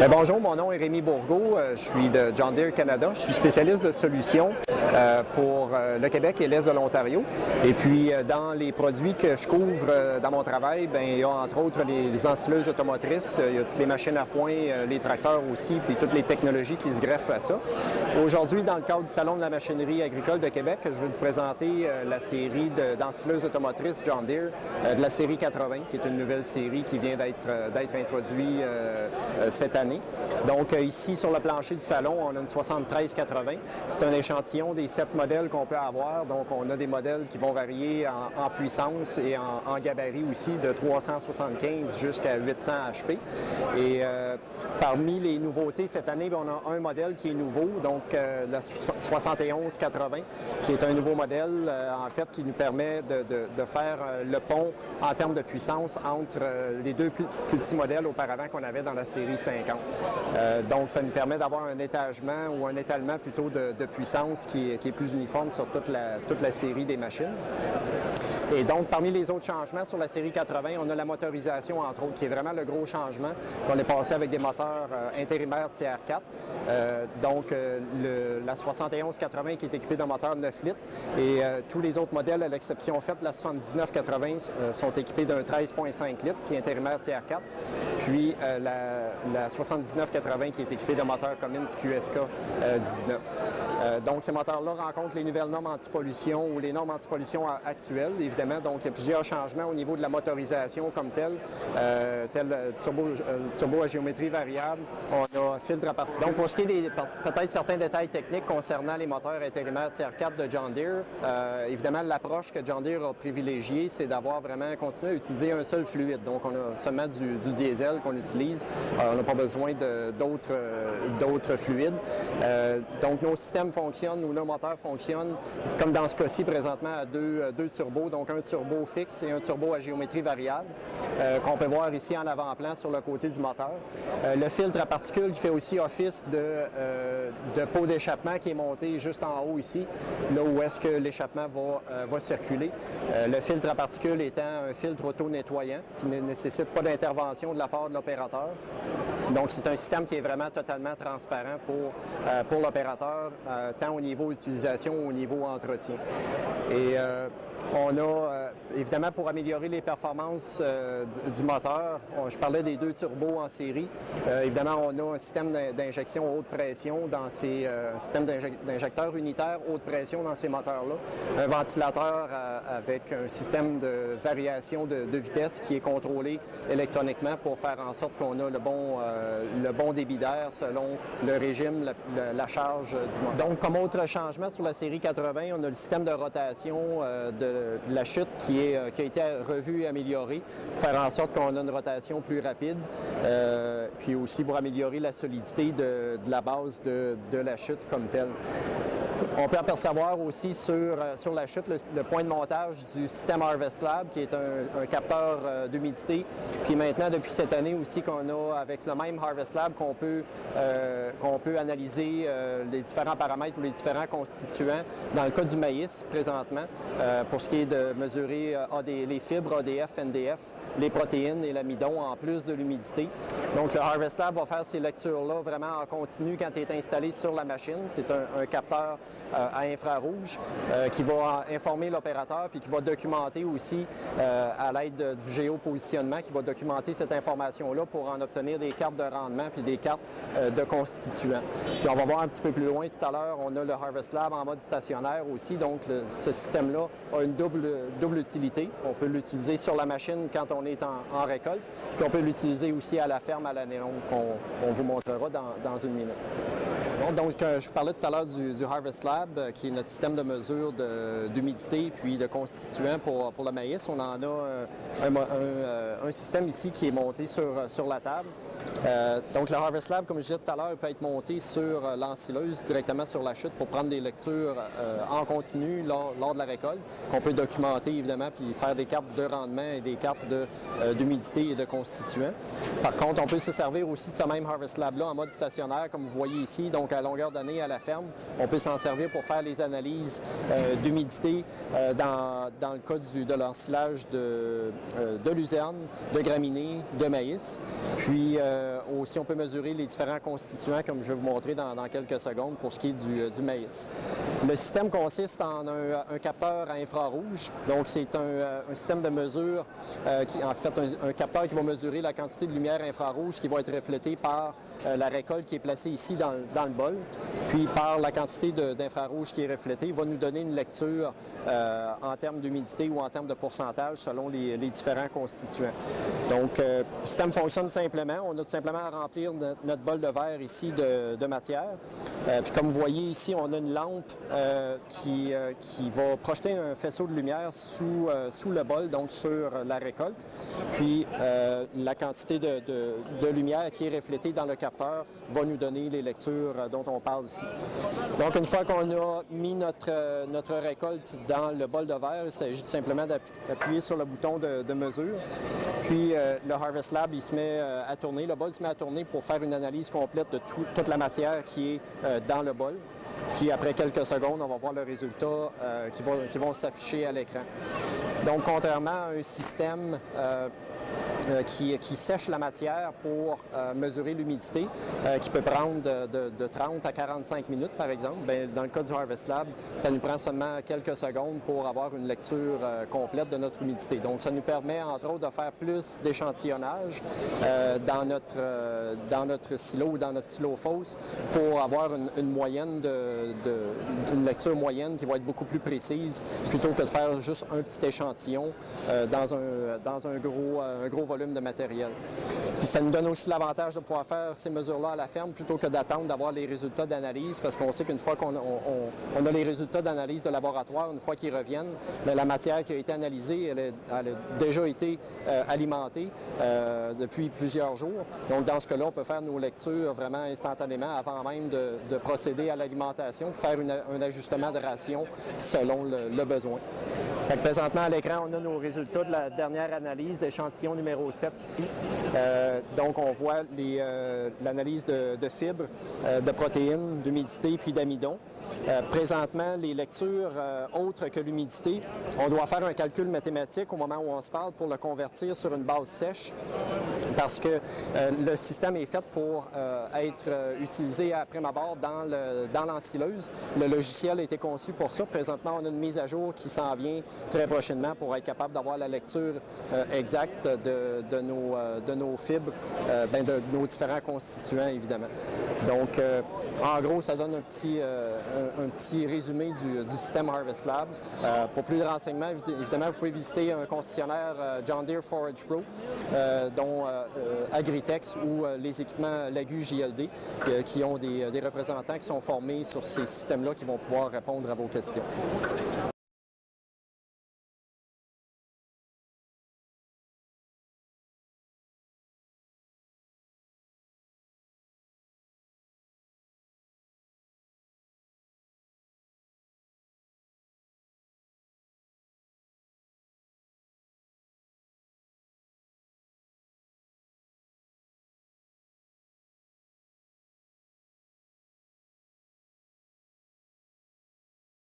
Bonjour, mon nom est Rémi Bourgault, je suis de John Deere Canada. Je suis spécialiste de solutions pour le Québec et l'Est de l'Ontario. Et puis, dans les produits que je couvre dans mon travail, il y a entre autres les ensileuses automotrices, il y a toutes les machines à foin, les tracteurs aussi, puis toutes les technologies qui se greffent à ça. Aujourd'hui, dans le cadre du Salon de la machinerie agricole de Québec, je vais vous présenter la série d'ensileuses automotrices John Deere, de la série 80, qui est une nouvelle série qui vient d'être introduite cette année. Donc ici, sur le plancher du salon, on a une 7380. C'est un échantillon des 7 modèles qu'on peut avoir. Donc on a des modèles qui vont varier en puissance et en gabarit aussi, de 375 jusqu'à 800 HP. Et parmi les nouveautés cette année, on a un modèle qui est nouveau, donc la 7180, qui est un nouveau modèle, en fait, qui nous permet de faire le pont en termes de puissance entre les deux plus petits modèles auparavant qu'on avait dans la série 50. Donc, ça nous permet d'avoir un étagement ou un étalement plutôt de puissance qui est plus uniforme sur toute la série des machines. Et donc, parmi les autres changements sur la série 80, on a la motorisation, entre autres, qui est vraiment le gros changement. On est passé avec des moteurs intérimaires Tier 4. Donc, la 7180 qui est équipée d'un moteur 9 litres. Et tous les autres modèles, à l'exception faite de la 7980, sont équipés d'un 13,5 litres, qui est intérimaire Tier 4. Puis, la 7980 qui est équipée d'un moteur Cummins QSK 19. Donc, ces moteurs-là rencontrent les nouvelles normes antipollution ou les normes antipollution actuelles, évidemment. Donc, il y a plusieurs changements au niveau de la motorisation comme tel turbo à géométrie variable. On a filtre à partie. Donc, pour ce qui est peut-être certains détails techniques concernant les moteurs intérimaires Tier 4 de John Deere, évidemment, l'approche que John Deere a privilégiée, c'est d'avoir vraiment continué à utiliser un seul fluide. Donc, on a seulement du diesel qu'on utilise. On n'a pas besoin d'autres fluides. Donc, nos systèmes fonctionnent ou nos moteurs fonctionnent, comme dans ce cas-ci présentement, à deux turbos, donc un turbo fixe et un turbo à géométrie variable, qu'on peut voir ici en avant-plan sur le côté du moteur. Le filtre à particules qui fait aussi office de pot d'échappement qui est monté juste en haut ici, là où est-ce que l'échappement va circuler. Le filtre à particules étant un filtre auto-nettoyant qui ne nécessite pas d'intervention de la part de l'opérateur. Donc, c'est un système qui est vraiment totalement transparent pour l'opérateur, tant au niveau utilisation qu'au niveau entretien. Et on a, évidemment, pour améliorer les performances du moteur, je parlais des deux turbos en série. Évidemment, on a un système d'injection haute pression dans ces systèmes d'injecteurs unitaires haute pression dans ces moteurs-là. Un ventilateur avec un système de variation de vitesse qui est contrôlé électroniquement pour faire en sorte qu'on a le bon débit d'air selon le régime, la charge du moteur. Donc, comme autre changement sur la série 80, on a le système de rotation de la chute qui a été revu et amélioré pour faire en sorte qu'on a une rotation plus rapide, puis aussi pour améliorer la solidité de la base de la chute comme telle. On peut apercevoir aussi sur la chute le point de montage du système Harvest Lab, qui est un capteur d'humidité. Puis maintenant, depuis cette année aussi, qu'on a avec le même Harvest Lab qu'on peut analyser les différents paramètres ou les différents constituants. Dans le cas du maïs, présentement, pour ce qui est de mesurer les fibres ADF, NDF, les protéines et l'amidon, en plus de l'humidité. Donc, le Harvest Lab va faire ces lectures-là vraiment en continu quand il est installé sur la machine. C'est un capteur à infrarouge qui va informer l'opérateur puis qui va documenter aussi à l'aide du géopositionnement, qui va documenter cette information-là pour en obtenir des cartes de rendement puis des cartes de constituants. Puis on va voir un petit peu plus loin tout à l'heure, on a le Harvest Lab en mode stationnaire aussi, donc ce système-là a une double utilité. On peut l'utiliser sur la machine quand on est en récolte, puis on peut l'utiliser aussi à la ferme à l'année longue qu'on vous montrera dans une minute. Donc, je vous parlais tout à l'heure du Harvest Lab, qui est notre système de mesure d'humidité puis de constituants pour le maïs. On en a un système ici qui est monté sur la table. Donc, le Harvest Lab, comme je disais tout à l'heure, peut être monté sur l'ensileuse, directement sur la chute pour prendre des lectures en continu lors de la récolte, qu'on peut documenter évidemment, puis faire des cartes de rendement et des cartes d'humidité et de constituants. Par contre, on peut se servir aussi de ce même Harvest Lab-là en mode stationnaire, comme vous voyez ici. Donc, donc à longueur d'année à la ferme. On peut s'en servir pour faire les analyses d'humidité dans le cas de l'ensilage de luzerne, de graminées, de maïs. Puis aussi, on peut mesurer les différents constituants, comme je vais vous montrer dans quelques secondes, pour ce qui est du maïs. Le système consiste en un capteur à infrarouge. Donc, c'est un système de mesure, en fait, un capteur qui va mesurer la quantité de lumière infrarouge qui va être reflétée par la récolte qui est placée ici dans le bol. Puis, par la quantité d'infrarouge qui est reflétée, va nous donner une lecture en termes d'humidité ou en termes de pourcentage selon les différents constituants. Donc, le système fonctionne simplement. On a tout simplement à remplir notre bol de verre ici de matière. Puis, comme vous voyez ici, on a une lampe qui va projeter un faisceau de lumière sous le bol, donc sur la récolte. Puis, la quantité de lumière qui est reflétée dans le capteur va nous donner les lectures dont on parle ici. Donc, une fois qu'on a mis notre récolte dans le bol de verre, il s'agit tout simplement d'appuyer sur le bouton de mesure. Puis, le Harvest Lab, il se met à tourner. Le bol se met à tourner pour faire une analyse complète de toute la matière qui est dans le bol. Puis après quelques secondes, on va voir le résultat qui vont s'afficher à l'écran. Donc, contrairement à un système qui sèche la matière pour mesurer l'humidité, qui peut prendre de 30 à 45 minutes, par exemple. Bien, dans le cas du Harvest Lab, ça nous prend seulement quelques secondes pour avoir une lecture complète de notre humidité. Donc, ça nous permet, entre autres, de faire plus d'échantillonnage dans notre silo ou dans notre silo fosse pour avoir une lecture moyenne qui va être beaucoup plus précise, plutôt que de faire juste un petit échantillon dans un gros volume de matériel. Puis ça nous donne aussi l'avantage de pouvoir faire ces mesures-là à la ferme plutôt que d'attendre d'avoir les résultats d'analyse, parce qu'on sait qu'une fois qu'on a les résultats d'analyse de laboratoire, une fois qu'ils reviennent, bien, la matière qui a été analysée, elle a déjà été alimentée depuis plusieurs jours. Donc, dans ce cas-là, on peut faire nos lectures vraiment instantanément avant même de procéder à l'alimentation, faire un ajustement de ration selon le besoin. Fait que présentement, à l'écran, on a nos résultats de la dernière analyse, échantillon numéro 7 ici. Donc, on voit l'analyse de fibres, de protéines, d'humidité puis d'amidon. Présentement, les lectures autres que l'humidité, on doit faire un calcul mathématique au moment où on se parle pour le convertir sur une base sèche parce que le système est fait pour être utilisé à prime abord dans l'ensileuse. Le logiciel a été conçu pour ça. Présentement, on a une mise à jour qui s'en vient très prochainement pour être capable d'avoir la lecture exacte de nos fibres, de nos différents constituants, évidemment. Donc, en gros, ça donne un petit résumé du système Harvest Lab. Pour plus de renseignements, évidemment, vous pouvez visiter un concessionnaire John Deere Forage Pro, dont Agritex ou les équipements Lagu JLD, qui ont des représentants qui sont formés sur ces systèmes-là qui vont pouvoir répondre à vos questions.